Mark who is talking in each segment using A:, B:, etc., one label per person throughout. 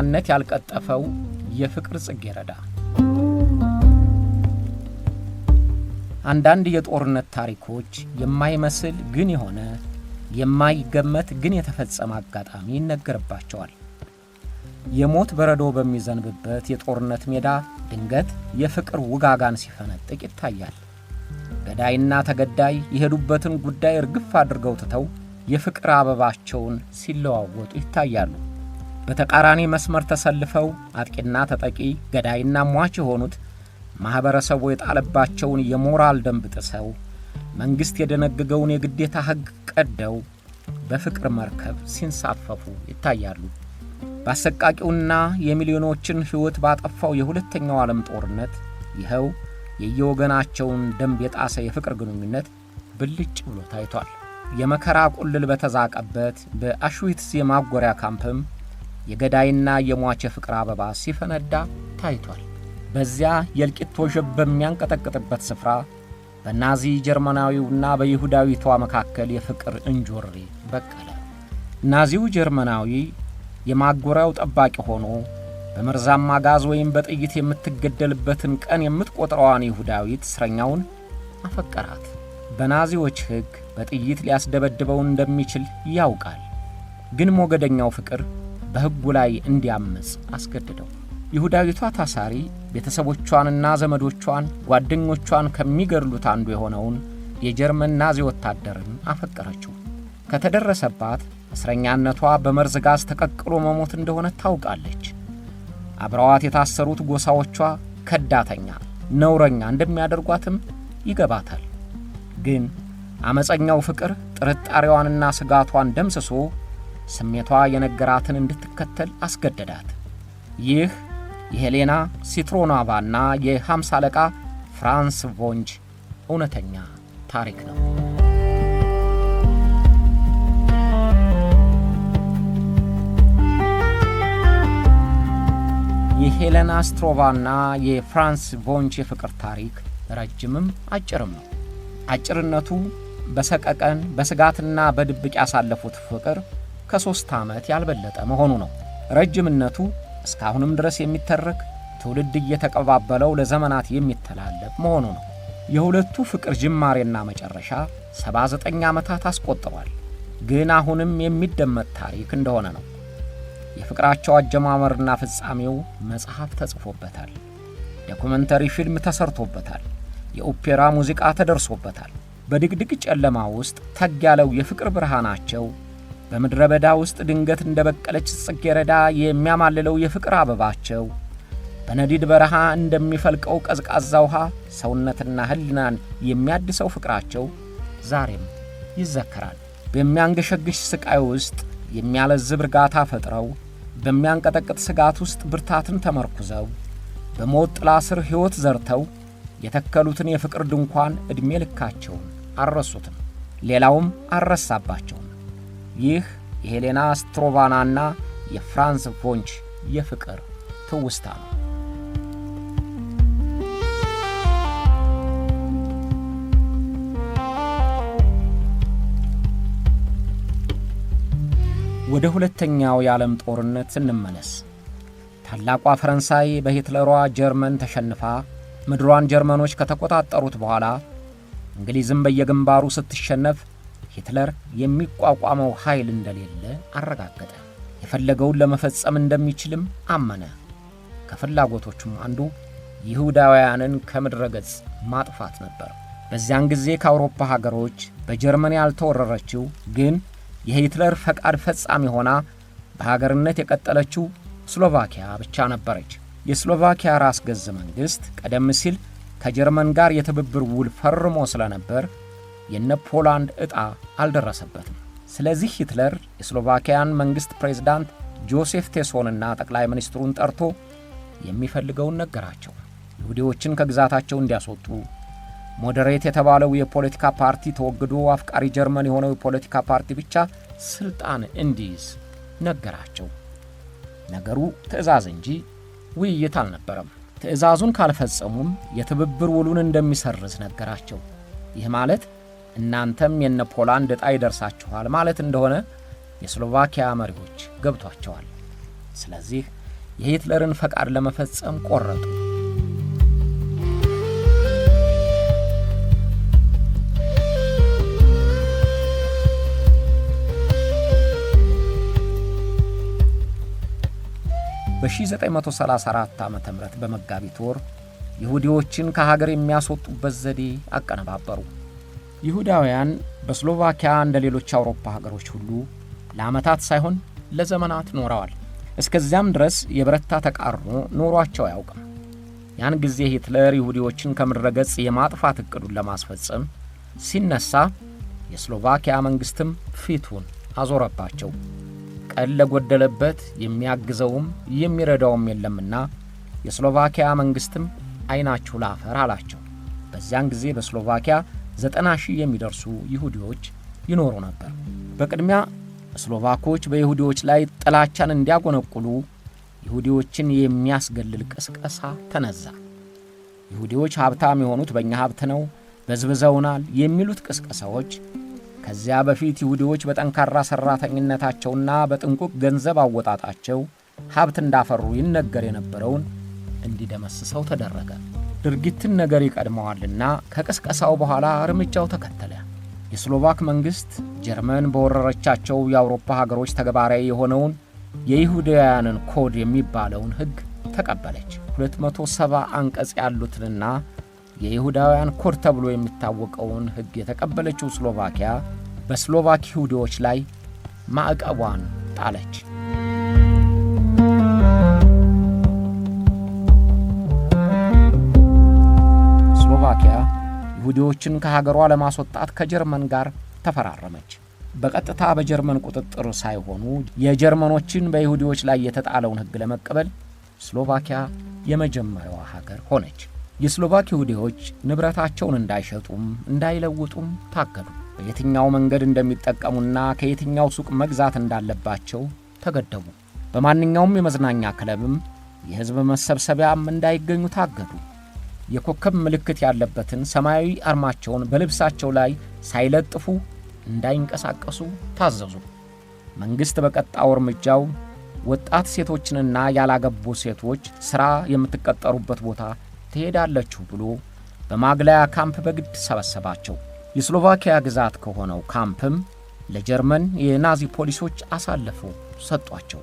A: በእረኛነት ያልቀጠፈው የፍቅር ጽጌረዳ። አንዳንድ የጦርነት ታሪኮች የማይመስል ግን የሆነ የማይገመት ግን የተፈጸመ አጋጣሚ ይነገርባቸዋል። የሞት በረዶ በሚዘንብበት የጦርነት ሜዳ ድንገት የፍቅር ውጋጋን ሲፈነጥቅ ይታያል። ገዳይና ተገዳይ የሄዱበትን ጉዳይ እርግፍ አድርገው ትተው የፍቅር አበባቸውን ሲለዋወጡ ይታያሉ። በተቃራኒ መስመር ተሰልፈው አጥቂና ተጠቂ፣ ገዳይና ሟች የሆኑት ማህበረሰቡ የጣለባቸውን የሞራል ደንብ ጥሰው መንግስት የደነገገውን የግዴታ ሕግ ቀደው በፍቅር መርከብ ሲንሳፈፉ ይታያሉ። በአሰቃቂውና የሚሊዮኖችን ሕይወት ባጠፋው የሁለተኛው ዓለም ጦርነት ይኸው የየወገናቸውን ደንብ የጣሰ የፍቅር ግንኙነት ብልጭ ብሎ ታይቷል። የመከራ ቁልል በተዛቀበት በአሽዊትስ የማጎሪያ ካምፕም የገዳይና የሟች የፍቅር አበባ ሲፈነዳ ታይቷል። በዚያ የእልቂት ወጀብ በሚያንቀጠቅጥበት ስፍራ በናዚ ጀርመናዊውና በይሁዳዊቷ መካከል የፍቅር እንጆሪ በቀለ። ናዚው ጀርመናዊ የማጎሪያው ጠባቂ ሆኖ በመርዛማ ጋዝ ወይም በጥይት የምትገደልበትን ቀን የምትቆጥረዋን ይሁዳዊት እስረኛውን አፈቀራት። በናዚዎች ሕግ በጥይት ሊያስደበድበው እንደሚችል ያውቃል። ግን ሞገደኛው ፍቅር በሕጉ ላይ እንዲያመጽ አስገድደው። ይሁዳዊቷ ታሳሪ ቤተሰቦቿንና ዘመዶቿን ጓደኞቿን ከሚገድሉት አንዱ የሆነውን የጀርመን ናዚ ወታደርን አፈቀረችው። ከተደረሰባት እስረኛነቷ በመርዝ ጋዝ ተቀቅሎ መሞት እንደሆነ ታውቃለች። አብረዋት የታሰሩት ጎሳዎቿ ከዳተኛ፣ ነውረኛ እንደሚያደርጓትም ይገባታል። ግን አመፀኛው ፍቅር ጥርጣሬዋንና ስጋቷን ደምስሶ ስሜቷ የነገራትን እንድትከተል አስገደዳት። ይህ የሄሌና ሲትሮናቫና የ50 አለቃ ፍራንስ ቮንጅ እውነተኛ ታሪክ ነው። የሄሌና ስትሮቫና የፍራንስ ቮንጅ የፍቅር ታሪክ ረጅምም አጭርም ነው። አጭርነቱ በሰቀቀን በስጋትና በድብቅ ያሳለፉት ፍቅር ከ3 ዓመት ያልበለጠ መሆኑ ነው። ረጅምነቱ እስካሁንም ድረስ የሚተረክ ትውልድ እየተቀባበለው ለዘመናት የሚተላለፍ መሆኑ ነው። የሁለቱ ፍቅር ጅማሬና መጨረሻ 79 ዓመታት አስቆጥሯል። ግን አሁንም የሚደመጥ ታሪክ እንደሆነ ነው። የፍቅራቸው አጀማመርና ፍጻሜው መጽሐፍ ተጽፎበታል። ዶኩመንተሪ ፊልም ተሰርቶበታል። የኦፔራ ሙዚቃ ተደርሶበታል። በድቅድቅ ጨለማ ውስጥ ተግ ያለው የፍቅር ብርሃናቸው፣ በምድረ በዳ ውስጥ ድንገት እንደበቀለች ጽጌረዳ የሚያማልለው የፍቅር አበባቸው፣ በነዲድ በረሃ እንደሚፈልቀው ቀዝቃዛ ውሃ ሰውነትና ሕሊናን የሚያድሰው ፍቅራቸው ዛሬም ይዘከራል። በሚያንገሸግሽ ስቃይ ውስጥ የሚያለዝብ እርጋታ ፈጥረው፣ በሚያንቀጠቅጥ ስጋት ውስጥ ብርታትን ተመርኩዘው፣ በሞት ጥላ ስር ሕይወት ዘርተው የተከሉትን የፍቅር ድንኳን ዕድሜ ልካቸውን አልረሱትም። ሌላውም አልረሳባቸውም። ይህ የሄሌና ስትሮቫናና የፍራንስ ቮንጅ የፍቅር ትውስታ ነው። ወደ ሁለተኛው የዓለም ጦርነት እንመለስ። ታላቋ ፈረንሳይ በሂትለሯ ጀርመን ተሸንፋ ምድሯን ጀርመኖች ከተቆጣጠሩት በኋላ እንግሊዝም በየግንባሩ ስትሸነፍ ሂትለር የሚቋቋመው ኃይል እንደሌለ አረጋገጠ። የፈለገውን ለመፈጸም እንደሚችልም አመነ። ከፍላጎቶቹም አንዱ ይሁዳውያንን ከምድረ ገጽ ማጥፋት ነበር። በዚያን ጊዜ ከአውሮፓ ሀገሮች በጀርመን ያልተወረረችው ግን የሂትለር ፈቃድ ፈጻሚ ሆና በሀገርነት የቀጠለችው ስሎቫኪያ ብቻ ነበረች። የስሎቫኪያ ራስ ገዝ መንግሥት ቀደም ሲል ከጀርመን ጋር የትብብር ውል ፈርሞ ስለነበር የነ ፖላንድ ዕጣ አልደረሰበትም። ስለዚህ ሂትለር የስሎቫኪያን መንግሥት ፕሬዝዳንት ጆሴፍ ቴሶንና ጠቅላይ ሚኒስትሩን ጠርቶ የሚፈልገውን ነገራቸው። ይሁዲዎችን ከግዛታቸው እንዲያስወጡ፣ ሞዴሬት የተባለው የፖለቲካ ፓርቲ ተወግዶ አፍቃሪ ጀርመን የሆነው የፖለቲካ ፓርቲ ብቻ ስልጣን እንዲይዝ ነገራቸው። ነገሩ ትዕዛዝ እንጂ ውይይት አልነበረም። ትዕዛዙን ካልፈጸሙም የትብብር ውሉን እንደሚሰርዝ ነገራቸው። ይህ ማለት እናንተም የነ ፖላንድ ዕጣ ይደርሳችኋል ማለት እንደሆነ የስሎቫኪያ መሪዎች ገብቷቸዋል። ስለዚህ የሂትለርን ፈቃድ ለመፈጸም ቆረጡ። በ1934 ዓ.ም በመጋቢት ወር ይሁዲዎችን ከሀገር የሚያስወጡበት ዘዴ አቀነባበሩ። ይሁዳውያን በስሎቫኪያ እንደ ሌሎች አውሮፓ ሀገሮች ሁሉ ለዓመታት ሳይሆን ለዘመናት ኖረዋል። እስከዚያም ድረስ የበረታ ተቃርኖ ኖሯቸው አያውቅም። ያን ጊዜ ሂትለር ይሁዲዎችን ከምድረ ገጽ የማጥፋት እቅዱን ለማስፈጸም ሲነሳ የስሎቫኪያ መንግስትም ፊቱን አዞረባቸው። ቀን ለጎደለበት የሚያግዘውም የሚረዳውም የለምና የስሎቫኪያ መንግስትም አይናችሁ ላፈር አላቸው። በዚያን ጊዜ በስሎቫኪያ 90,000 የሚደርሱ ይሁዲዎች ይኖሩ ነበር። በቅድሚያ ስሎቫኮች በይሁዲዎች ላይ ጥላቻን እንዲያጎነቁሉ ይሁዲዎችን የሚያስገልል ቅስቀሳ ተነዛ። ይሁዲዎች ሀብታም የሆኑት በእኛ ሀብት ነው፣ በዝብዘውናል የሚሉት ቅስቀሳዎች ከዚያ በፊት ይሁዲዎች በጠንካራ ሠራተኝነታቸውና በጥንቁቅ ገንዘብ አወጣጣቸው ሀብት እንዳፈሩ ይነገር የነበረውን እንዲደመስሰው ተደረገ። ድርጊትን ነገር ይቀድመዋልና ከቅስቀሳው በኋላ እርምጃው ተከተለ። የስሎቫክ መንግሥት ጀርመን በወረረቻቸው የአውሮፓ ሀገሮች ተግባራዊ የሆነውን የይሁዳውያንን ኮድ የሚባለውን ሕግ ተቀበለች። 270 አንቀጽ ያሉትንና የይሁዳውያን ኮድ ተብሎ የሚታወቀውን ሕግ የተቀበለችው ስሎቫኪያ በስሎቫክ ይሁዲዎች ላይ ማዕቀቧን ጣለች። ስሎቫኪያ ይሁዲዎችን ከሀገሯ ለማስወጣት ከጀርመን ጋር ተፈራረመች። በቀጥታ በጀርመን ቁጥጥር ሳይሆኑ የጀርመኖችን በይሁዲዎች ላይ የተጣለውን ሕግ ለመቀበል ስሎቫኪያ የመጀመሪያዋ ሀገር ሆነች። የስሎቫክ ይሁዲዎች ንብረታቸውን እንዳይሸጡም እንዳይለውጡም ታገዱ። በየትኛው መንገድ እንደሚጠቀሙና ከየትኛው ሱቅ መግዛት እንዳለባቸው ተገደቡ። በማንኛውም የመዝናኛ ክለብም የሕዝብ መሰብሰቢያም እንዳይገኙ ታገዱ። የኮከብ ምልክት ያለበትን ሰማያዊ አርማቸውን በልብሳቸው ላይ ሳይለጥፉ እንዳይንቀሳቀሱ ታዘዙ። መንግሥት በቀጣው እርምጃው ወጣት ሴቶችንና ያላገቡ ሴቶች ሥራ የምትቀጠሩበት ቦታ ትሄዳለችሁ ብሎ በማግለያ ካምፕ በግድ ሰበሰባቸው። የስሎቫኪያ ግዛት ከሆነው ካምፕም ለጀርመን የናዚ ፖሊሶች አሳልፈው ሰጧቸው።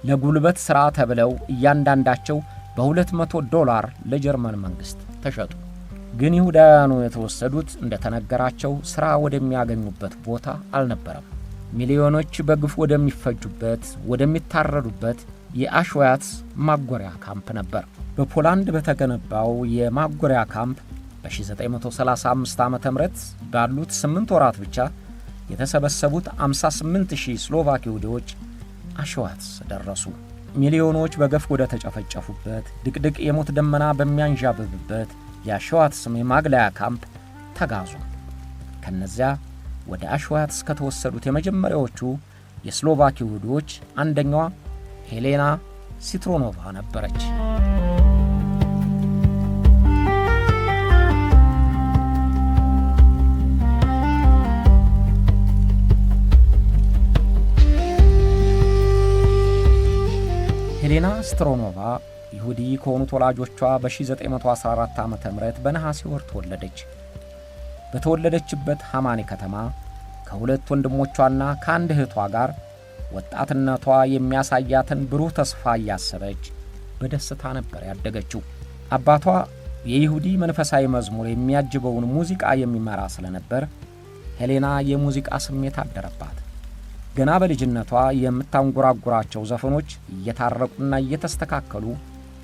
A: ለጉልበት ሥራ ተብለው እያንዳንዳቸው $200 ለጀርመን መንግሥት ተሸጡ። ግን ይሁዳውያኑ የተወሰዱት እንደተነገራቸው ሥራ ወደሚያገኙበት ቦታ አልነበረም። ሚሊዮኖች በግፍ ወደሚፈጁበት ወደሚታረዱበት የአሽዋትስ ማጎሪያ ካምፕ ነበር። በፖላንድ በተገነባው የማጎሪያ ካምፕ በ1935 ዓ.ም ባሉት 8 ወራት ብቻ የተሰበሰቡት 58,000 ስሎቫክ ይሁዲዎች አሽዋትስ ደረሱ። ሚሊዮኖች በገፍ ወደ ተጨፈጨፉበት ድቅድቅ የሞት ደመና በሚያንዣብብበት የአሽዋትስ የማግለያ ካምፕ ተጋዙ። ከነዚያ ወደ አሽዋትስ ከተወሰዱት የመጀመሪያዎቹ የስሎቫክ ይሁዲዎች አንደኛዋ ሄሌና ሲትሮኖቫ ነበረች። ሄሌና ስትሮኖቫ ይሁዲ ከሆኑት ወላጆቿ በ1914 ዓ.ም በነሐሴ ወር ተወለደች። በተወለደችበት ሐማኔ ከተማ ከሁለት ወንድሞቿና ከአንድ እህቷ ጋር ወጣትነቷ የሚያሳያትን ብሩህ ተስፋ እያሰበች በደስታ ነበር ያደገችው። አባቷ የይሁዲ መንፈሳዊ መዝሙር የሚያጅበውን ሙዚቃ የሚመራ ስለነበር ሄሌና የሙዚቃ ስሜት አደረባት። ገና በልጅነቷ የምታንጎራጉራቸው ዘፈኖች እየታረቁና እየተስተካከሉ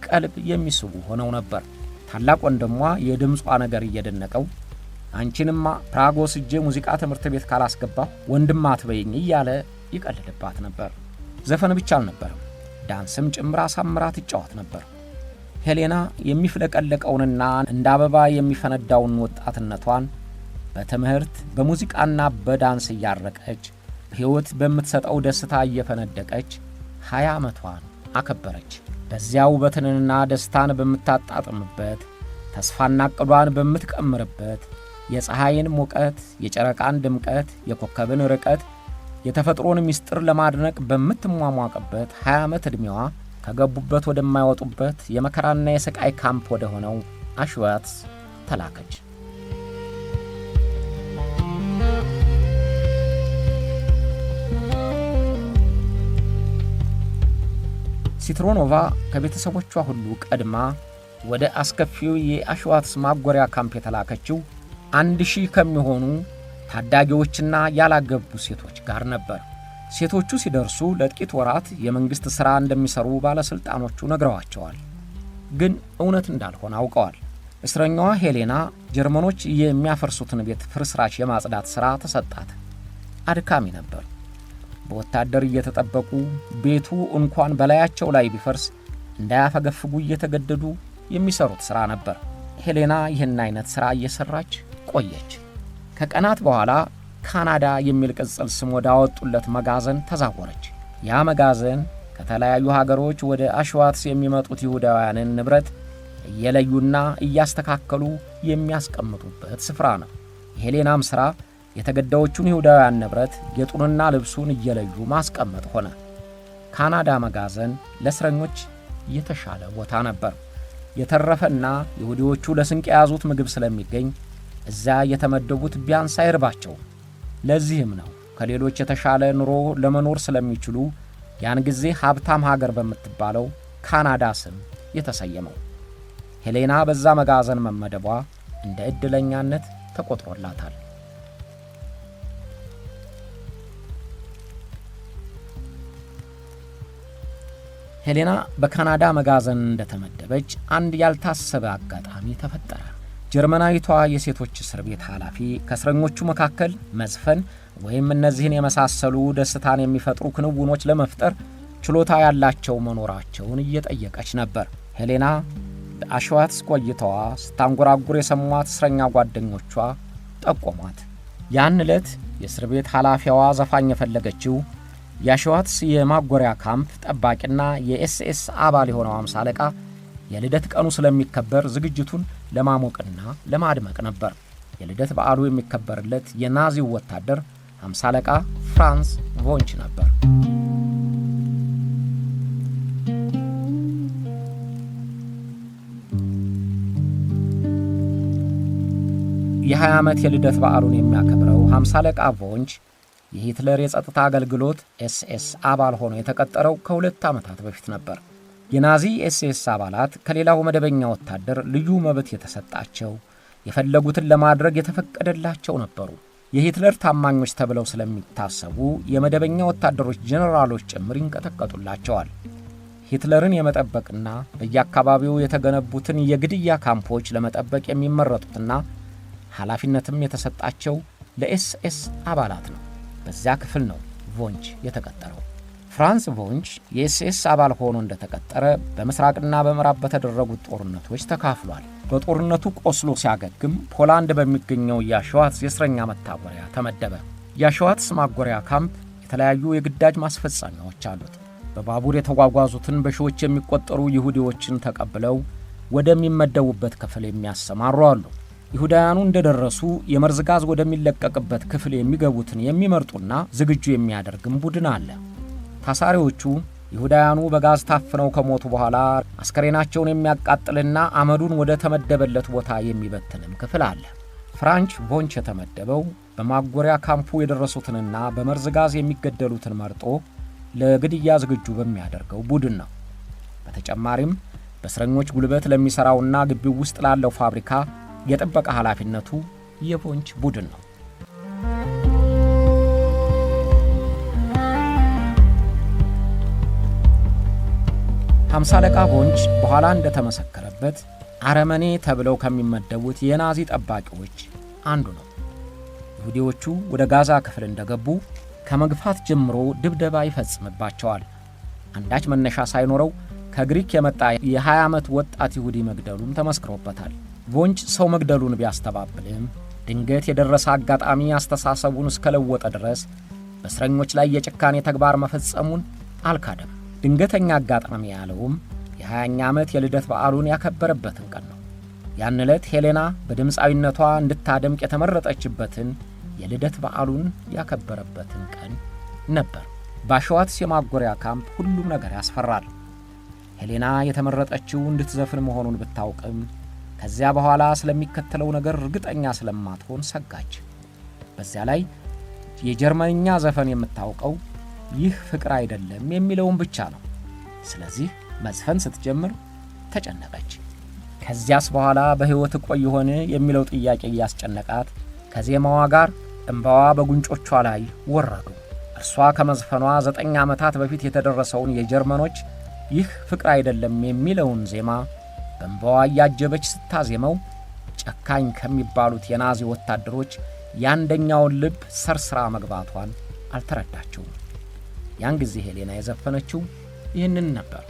A: ቀልብ የሚስቡ ሆነው ነበር። ታላቅ ወንድሟ የድምጿ ነገር እየደነቀው አንቺንማ ፕራግ ወስጄ ሙዚቃ ትምህርት ቤት ካላስገባሁ ወንድም አትበይኝ እያለ ይቀልድባት ነበር። ዘፈን ብቻ አልነበረም፣ ዳንስም ጭምር አሳምራ ትጫወት ነበር። ሄሌና የሚፍለቀለቀውንና እንደ አበባ የሚፈነዳውን ወጣትነቷን በትምህርት በሙዚቃና በዳንስ እያረቀች ሕይወት በምትሰጠው ደስታ እየፈነደቀች 20 ዓመቷን አከበረች። በዚያ ውበትንና ደስታን በምታጣጥምበት ተስፋና ዕቅዷን በምትቀምርበት የፀሐይን ሙቀት፣ የጨረቃን ድምቀት፣ የኮከብን ርቀት፣ የተፈጥሮን ምስጢር ለማድነቅ በምትሟሟቅበት 20 ዓመት ዕድሜዋ ከገቡበት ወደማይወጡበት የመከራና የስቃይ ካምፕ ወደ ሆነው አሽዋትስ ተላከች። ሲትሮኖቫ ከቤተሰቦቿ ሁሉ ቀድማ ወደ አስከፊው የአሽዋትስ ማጎሪያ ካምፕ የተላከችው 1000 ከሚሆኑ ታዳጊዎችና ያላገቡ ሴቶች ጋር ነበር። ሴቶቹ ሲደርሱ ለጥቂት ወራት የመንግሥት ሥራ እንደሚሰሩ ባለሥልጣኖቹ ነግረዋቸዋል። ግን እውነት እንዳልሆነ አውቀዋል። እስረኛዋ ሄሌና ጀርመኖች የሚያፈርሱትን ቤት ፍርስራሽ የማጽዳት ሥራ ተሰጣት። አድካሚ ነበር። በወታደር እየተጠበቁ ቤቱ እንኳን በላያቸው ላይ ቢፈርስ እንዳያፈገፍጉ እየተገደዱ የሚሰሩት ሥራ ነበር። ሄሌና ይህን አይነት ሥራ እየሰራች ቆየች። ከቀናት በኋላ ካናዳ የሚል ቅጽል ስም ወደ አወጡለት መጋዘን ተዛወረች። ያ መጋዘን ከተለያዩ ሀገሮች ወደ አሽዋትስ የሚመጡት ይሁዳውያንን ንብረት እየለዩና እያስተካከሉ የሚያስቀምጡበት ስፍራ ነው። የሄሌናም ሥራ የተገዳዮቹን ይሁዳውያን ንብረት ጌጡንና ልብሱን እየለዩ ማስቀመጥ ሆነ። ካናዳ መጋዘን ለእስረኞች የተሻለ ቦታ ነበር። የተረፈና ይሁዲዎቹ ለስንቅ የያዙት ምግብ ስለሚገኝ እዚያ የተመደቡት ቢያንስ አይርባቸውም። ለዚህም ነው ከሌሎች የተሻለ ኑሮ ለመኖር ስለሚችሉ ያን ጊዜ ሀብታም ሀገር በምትባለው ካናዳ ስም የተሰየመው። ሄሌና በዛ መጋዘን መመደቧ እንደ ዕድለኛነት ተቆጥሮላታል። ሄሌና በካናዳ መጋዘን እንደተመደበች አንድ ያልታሰበ አጋጣሚ ተፈጠረ። ጀርመናዊቷ የሴቶች እስር ቤት ኃላፊ ከእስረኞቹ መካከል መዝፈን ወይም እነዚህን የመሳሰሉ ደስታን የሚፈጥሩ ክንውኖች ለመፍጠር ችሎታ ያላቸው መኖራቸውን እየጠየቀች ነበር። ሄሌና በአሽዋትስ ቆይታዋ ስታንጎራጉር የሰሟት እስረኛ ጓደኞቿ ጠቆሟት። ያን ዕለት የእስር ቤት ኃላፊዋ ዘፋኝ የፈለገችው የአሽዋትስ የማጎሪያ ካምፕ ጠባቂና የኤስኤስ አባል የሆነው 50 አለቃ የልደት ቀኑ ስለሚከበር ዝግጅቱን ለማሞቅና ለማድመቅ ነበር። የልደት በዓሉ የሚከበርለት የናዚው ወታደር 50 አለቃ ፍራንስ ቮንች ነበር። የ20 ዓመት የልደት በዓሉን የሚያከብረው 50 አለቃ ቮንች የሂትለር የጸጥታ አገልግሎት ኤስኤስ አባል ሆኖ የተቀጠረው ከ2 ዓመታት በፊት ነበር። የናዚ ኤስኤስ አባላት ከሌላው መደበኛ ወታደር ልዩ መብት የተሰጣቸው፣ የፈለጉትን ለማድረግ የተፈቀደላቸው ነበሩ። የሂትለር ታማኞች ተብለው ስለሚታሰቡ የመደበኛ ወታደሮች ጄኔራሎች ጭምር ይንቀጠቀጡላቸዋል። ሂትለርን የመጠበቅና በየአካባቢው የተገነቡትን የግድያ ካምፖች ለመጠበቅ የሚመረጡትና ኃላፊነትም የተሰጣቸው ለኤስኤስ አባላት ነው። በዚያ ክፍል ነው ቮንች የተቀጠረው። ፍራንስ ቮንች የኤስኤስ አባል ሆኖ እንደተቀጠረ በምስራቅና በምዕራብ በተደረጉት ጦርነቶች ተካፍሏል። በጦርነቱ ቆስሎ ሲያገግም ፖላንድ በሚገኘው የአሽዋትስ የእስረኛ መታጎሪያ ተመደበ። የአሽዋትስ ማጎሪያ ካምፕ የተለያዩ የግዳጅ ማስፈጸሚያዎች አሉት። በባቡር የተጓጓዙትን በሺዎች የሚቆጠሩ ይሁዲዎችን ተቀብለው ወደሚመደቡበት ክፍል የሚያሰማሩ አሉ። ይሁዳውያኑ እንደደረሱ የመርዝ ጋዝ ወደሚለቀቅበት ክፍል የሚገቡትን የሚመርጡና ዝግጁ የሚያደርግም ቡድን አለ። ታሳሪዎቹ ይሁዳውያኑ በጋዝ ታፍነው ከሞቱ በኋላ አስከሬናቸውን የሚያቃጥልና አመዱን ወደ ተመደበለት ቦታ የሚበትንም ክፍል አለ። ፍራንች ቮንች የተመደበው በማጎሪያ ካምፑ የደረሱትንና በመርዝ ጋዝ የሚገደሉትን መርጦ ለግድያ ዝግጁ በሚያደርገው ቡድን ነው። በተጨማሪም በእስረኞች ጉልበት ለሚሠራውና ግቢው ውስጥ ላለው ፋብሪካ የጥበቃ ኃላፊነቱ የቮንች ቡድን ነው። ሃምሳ አለቃ ቮንች በኋላ እንደተመሰከረበት አረመኔ ተብለው ከሚመደቡት የናዚ ጠባቂዎች አንዱ ነው። ይሁዲዎቹ ወደ ጋዛ ክፍል እንደገቡ ከመግፋት ጀምሮ ድብደባ ይፈጽምባቸዋል። አንዳች መነሻ ሳይኖረው ከግሪክ የመጣ የ20 ዓመት ወጣት ይሁዲ መግደሉም ተመስክሮበታል። ቮንች ሰው መግደሉን ቢያስተባብልም ድንገት የደረሰ አጋጣሚ አስተሳሰቡን እስከለወጠ ድረስ በእስረኞች ላይ የጭካኔ ተግባር መፈጸሙን አልካደም። ድንገተኛ አጋጣሚ ያለውም የ20ኛ ዓመት የልደት በዓሉን ያከበረበትን ቀን ነው። ያን ዕለት ሄሌና በድምፃዊነቷ እንድታደምቅ የተመረጠችበትን የልደት በዓሉን ያከበረበትን ቀን ነበር። በአሽዋትስ የማጎሪያ ካምፕ ሁሉም ነገር ያስፈራል። ሄሌና የተመረጠችው እንድትዘፍን መሆኑን ብታውቅም ከዚያ በኋላ ስለሚከተለው ነገር እርግጠኛ ስለማትሆን ሰጋች። በዚያ ላይ የጀርመንኛ ዘፈን የምታውቀው ይህ ፍቅር አይደለም የሚለውን ብቻ ነው። ስለዚህ መዝፈን ስትጀምር ተጨነቀች። ከዚያስ በኋላ በሕይወት ቆይ ይሆን የሚለው ጥያቄ እያስጨነቃት ከዜማዋ ጋር እንባዋ በጉንጮቿ ላይ ወረዱ። እርሷ ከመዝፈኗ 9 ዓመታት በፊት የተደረሰውን የጀርመኖች ይህ ፍቅር አይደለም የሚለውን ዜማ በእንባዋ እያጀበች ስታዜመው ጨካኝ ከሚባሉት የናዚ ወታደሮች የአንደኛውን ልብ ሰርስራ መግባቷን አልተረዳችውም። ያን ጊዜ ሄሌና የዘፈነችው ይህንን ነበር።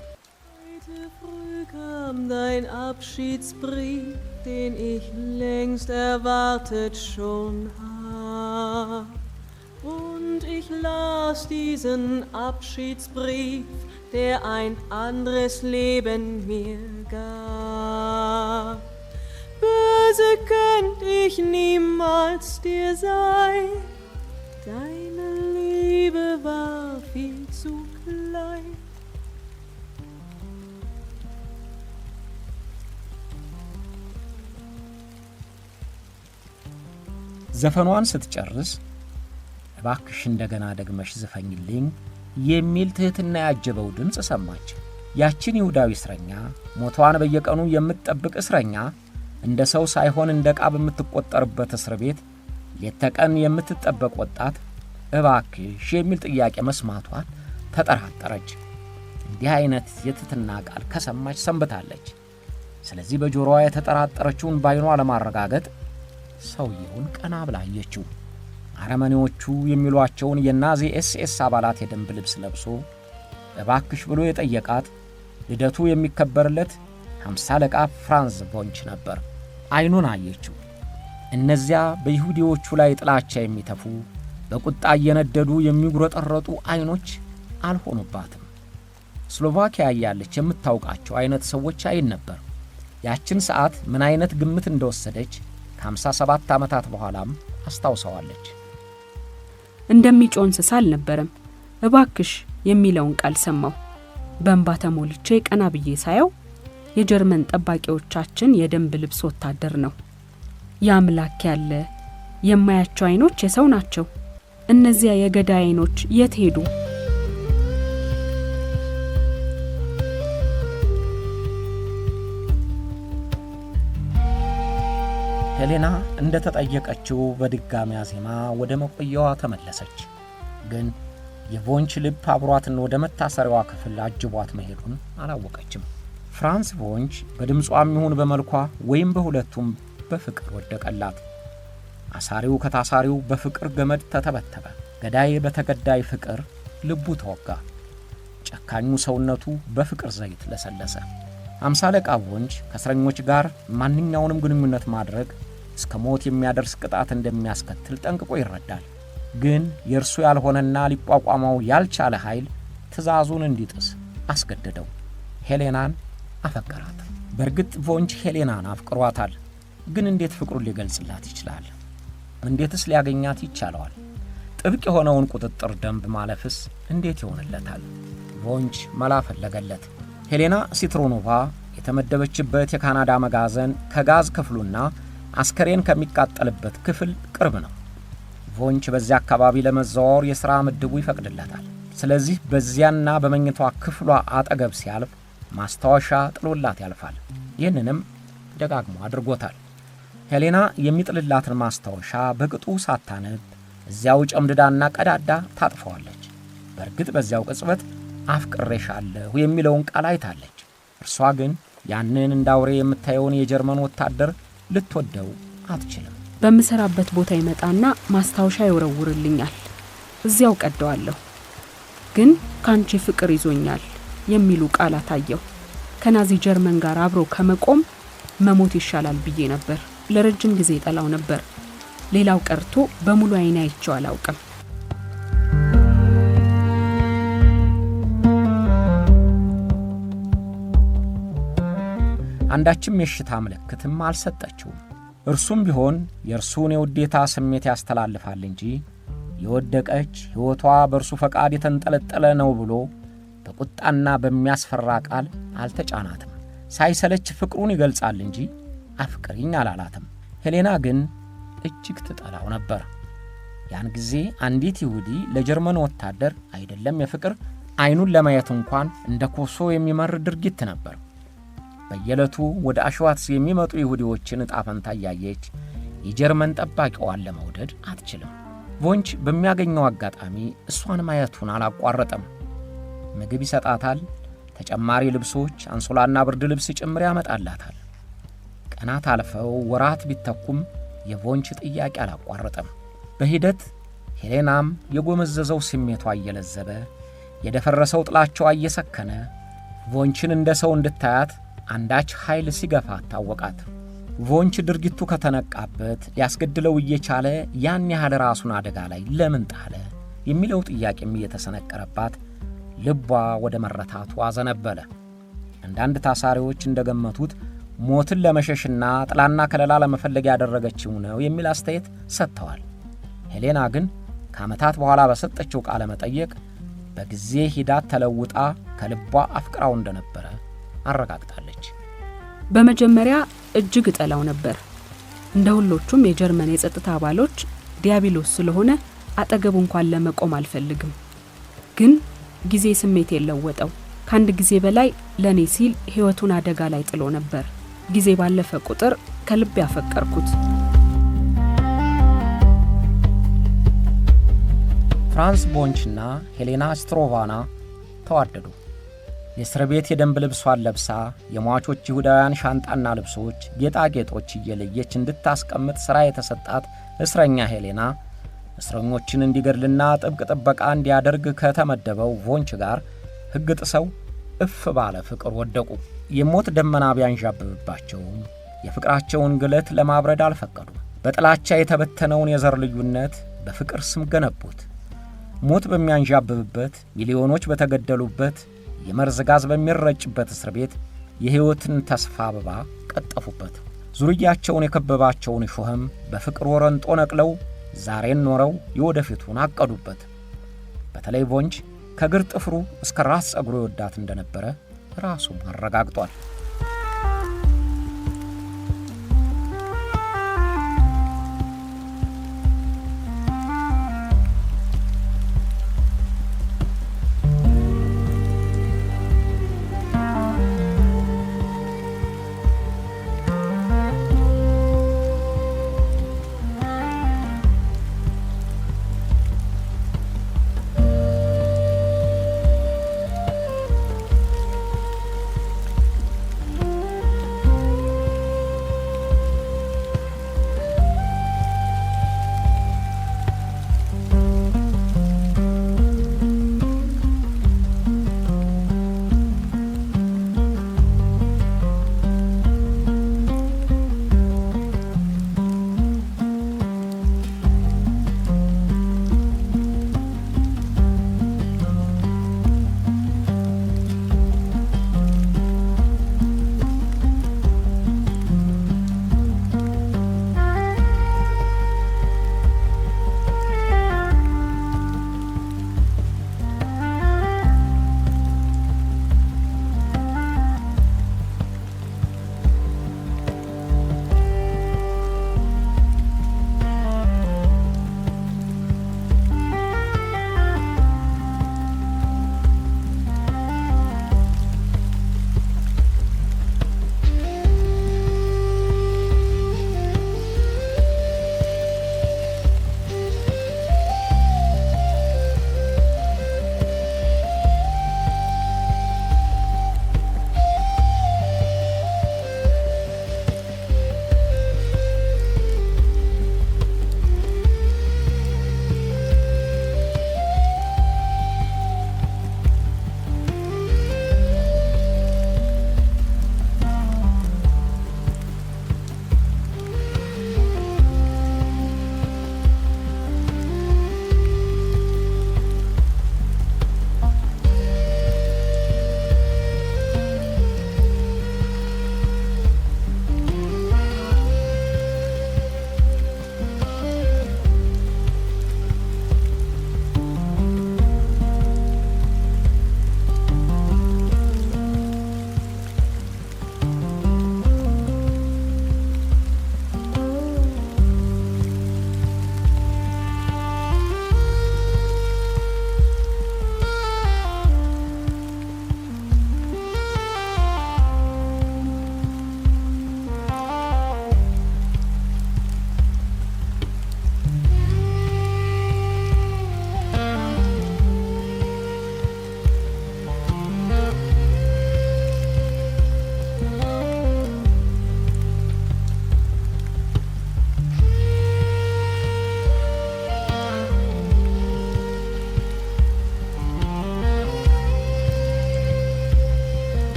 B: Dein Abschiedsbrief, den ich längst erwartet schon hab. Und ich las diesen Abschiedsbrief, der ein anderes Leben mir gab. Böse könnt ich niemals dir sein, deine Liebe war viel zu klein.
A: ዘፈኗን ስትጨርስ እባክሽ እንደገና ደግመሽ ዝፈኝልኝ የሚል ትህትና ያጀበው ድምፅ ሰማች። ያችን ይሁዳዊ እስረኛ፣ ሞቷን በየቀኑ የምትጠብቅ እስረኛ፣ እንደ ሰው ሳይሆን እንደ ዕቃ በምትቆጠርበት እስር ቤት ሌት ተቀን የምትጠበቅ ወጣት እባክሽ የሚል ጥያቄ መስማቷን ተጠራጠረች። እንዲህ አይነት የትህትና ቃል ከሰማች ሰንብታለች። ስለዚህ በጆሮዋ የተጠራጠረችውን ባይኗ ለማረጋገጥ ሰውየውን ቀና ብላ አየችው። አረመኔዎቹ የሚሏቸውን የናዚ ኤስኤስ አባላት የደንብ ልብስ ለብሶ እባክሽ ብሎ የጠየቃት ልደቱ የሚከበርለት 50 አለቃ ፍራንዝ ቮንች ነበር። አይኑን አየችው። እነዚያ በይሁዲዎቹ ላይ ጥላቻ የሚተፉ በቁጣ እየነደዱ የሚጉረጠረጡ አይኖች አልሆኑባትም። ስሎቫኪያ ያለች የምታውቃቸው አይነት ሰዎች አይን ነበር። ያችን ሰዓት ምን አይነት ግምት እንደወሰደች ከ57 ዓመታት በኋላም አስታውሰዋለች።
C: እንደሚጮህ እንስሳ አልነበረም። እባክሽ የሚለውን ቃል ሰማሁ። በእንባ ተሞልቼ ቀና ብዬ ሳየው የጀርመን ጠባቂዎቻችን የደንብ ልብስ ወታደር ነው። ያምላክ ያለ የማያቸው አይኖች የሰው ናቸው። እነዚያ የገዳይ አይኖች የት ሄዱ?
A: ሄሌና እንደ ተጠየቀችው በድጋሚ አዜማ ወደ መቆያዋ ተመለሰች። ግን የቮንች ልብ አብሯትን ወደ መታሰሪያዋ ክፍል አጅቧት መሄዱን አላወቀችም። ፍራንስ ቮንች በድምጿም ይሁን በመልኳ ወይም በሁለቱም በፍቅር ወደቀላት። አሳሪው ከታሳሪው በፍቅር ገመድ ተተበተበ። ገዳይ በተገዳይ ፍቅር ልቡ ተወጋ። ጨካኙ ሰውነቱ በፍቅር ዘይት ለሰለሰ። 50 አለቃ ቮንች ከእስረኞች ጋር ማንኛውንም ግንኙነት ማድረግ እስከ ሞት የሚያደርስ ቅጣት እንደሚያስከትል ጠንቅቆ ይረዳል። ግን የእርሱ ያልሆነና ሊቋቋመው ያልቻለ ኃይል ትእዛዙን እንዲጥስ አስገደደው። ሄሌናን አፈቀራት። በእርግጥ ቮንች ሄሌናን አፍቅሯታል። ግን እንዴት ፍቅሩን ሊገልጽላት ይችላል? እንዴትስ ሊያገኛት ይቻለዋል? ጥብቅ የሆነውን ቁጥጥር ደንብ ማለፍስ እንዴት ይሆንለታል? ቮንች መላ ፈለገለት። ሄሌና ሲትሮኖቫ የተመደበችበት የካናዳ መጋዘን ከጋዝ ክፍሉና አስከሬን ከሚቃጠልበት ክፍል ቅርብ ነው። ቮንች በዚያ አካባቢ ለመዘዋወር የሥራ ምድቡ ይፈቅድለታል። ስለዚህ በዚያና በመኝቷ ክፍሏ አጠገብ ሲያልፍ ማስታወሻ ጥሎላት ያልፋል። ይህንንም ደጋግሞ አድርጎታል። ሄሌና የሚጥልላትን ማስታወሻ በቅጡ ሳታነብ እዚያው ጨምድዳና ቀዳዳ ታጥፈዋለች። በእርግጥ በዚያው ቅጽበት አፍቅሬሻለሁ የሚለውን ቃል አይታለች። እርሷ ግን ያንን እንዳውሬ የምታየውን የጀርመን ወታደር ልትወደው አትችልም።
C: በምሰራበት ቦታ ይመጣና ማስታወሻ ይወረውርልኛል። እዚያው ቀደዋለሁ። ግን ካንቺ ፍቅር ይዞኛል የሚሉ ቃላት አየሁ። ከናዚ ጀርመን ጋር አብሮ ከመቆም መሞት ይሻላል ብዬ ነበር። ለረጅም ጊዜ ጠላው ነበር። ሌላው ቀርቶ በሙሉ አይኔ አይቼው አላውቅም።
A: አንዳችም የሽታ ምልክትም አልሰጠችውም። እርሱም ቢሆን የእርሱን የውዴታ ስሜት ያስተላልፋል እንጂ የወደቀች ሕይወቷ በእርሱ ፈቃድ የተንጠለጠለ ነው ብሎ በቁጣና በሚያስፈራ ቃል አልተጫናትም። ሳይሰለች ፍቅሩን ይገልጻል እንጂ አፍቅሪኝ አላላትም። ሄሌና ግን እጅግ ትጠላው ነበር። ያን ጊዜ አንዲት ይሁዲ ለጀርመን ወታደር አይደለም የፍቅር አይኑን ለማየት እንኳን እንደ ኮሶ የሚመር ድርጊት ነበር። በየዕለቱ ወደ አሽዋትስ የሚመጡ ይሁዲዎችን ዕጣ ፈንታ እያየች የጀርመን ጠባቂዋን ለመውደድ አትችልም። ቮንች በሚያገኘው አጋጣሚ እሷን ማየቱን አላቋረጠም። ምግብ ይሰጣታል። ተጨማሪ ልብሶች፣ አንሶላና ብርድ ልብስ ጭምር ያመጣላታል። ቀናት አልፈው ወራት ቢተኩም የቮንች ጥያቄ አላቋረጠም። በሂደት ሄሌናም የጎመዘዘው ስሜቷ እየለዘበ የደፈረሰው ጥላቻዋ እየሰከነ ቮንችን እንደ ሰው እንድታያት አንዳች ኃይል ሲገፋ ታወቃት። ቮንች ድርጊቱ ከተነቃበት ሊያስገድለው እየቻለ ያን ያህል ራሱን አደጋ ላይ ለምን ጣለ የሚለው ጥያቄም እየተሰነቀረባት ልቧ ወደ መረታቱ አዘነበለ። አንዳንድ ታሳሪዎች እንደገመቱት ሞትን ለመሸሽና ጥላና ከለላ ለመፈለግ ያደረገችው ነው የሚል አስተያየት ሰጥተዋል። ሄሌና ግን ከዓመታት በኋላ በሰጠችው ቃለ መጠየቅ በጊዜ ሂዳት ተለውጣ ከልቧ አፍቅራው እንደነበረ አረጋግጣለች።
C: በመጀመሪያ እጅግ እጠላው ነበር። እንደ ሁሎቹም የጀርመን የጸጥታ አባሎች ዲያብሎስ ስለሆነ አጠገቡ እንኳን ለመቆም አልፈልግም። ግን ጊዜ ስሜት የለወጠው። ከአንድ ጊዜ በላይ ለኔ ሲል ሕይወቱን አደጋ ላይ ጥሎ ነበር። ጊዜ ባለፈ ቁጥር ከልብ ያፈቀርኩት።
A: ፍራንስ ቮንችና ሄሌና ስትሮቫና ተዋደዱ። የእስር ቤት የደንብ ልብሷን ለብሳ የሟቾች ይሁዳውያን ሻንጣና ልብሶች፣ ጌጣጌጦች እየለየች እንድታስቀምጥ ሥራ የተሰጣት እስረኛ ሄሌና እስረኞችን እንዲገድልና ጥብቅ ጥበቃ እንዲያደርግ ከተመደበው ቮንች ጋር ሕግ ጥሰው እፍ ባለ ፍቅር ወደቁ። የሞት ደመና ቢያንዣብብባቸውም የፍቅራቸውን ግለት ለማብረድ አልፈቀዱም። በጥላቻ የተበተነውን የዘር ልዩነት በፍቅር ስም ገነቡት። ሞት በሚያንዣብብበት፣ ሚሊዮኖች በተገደሉበት፣ የመርዝ ጋዝ በሚረጭበት እስር ቤት የሕይወትን ተስፋ አበባ ቀጠፉበት። ዙርያቸውን የከበባቸውን እሾህም በፍቅር ወረንጦ ነቅለው ዛሬን ኖረው የወደፊቱን አቀዱበት። በተለይ ቮንች ከግር ጥፍሩ እስከ ራስ ጸጉሩ ይወዳት እንደነበረ ራሱም አረጋግጧል።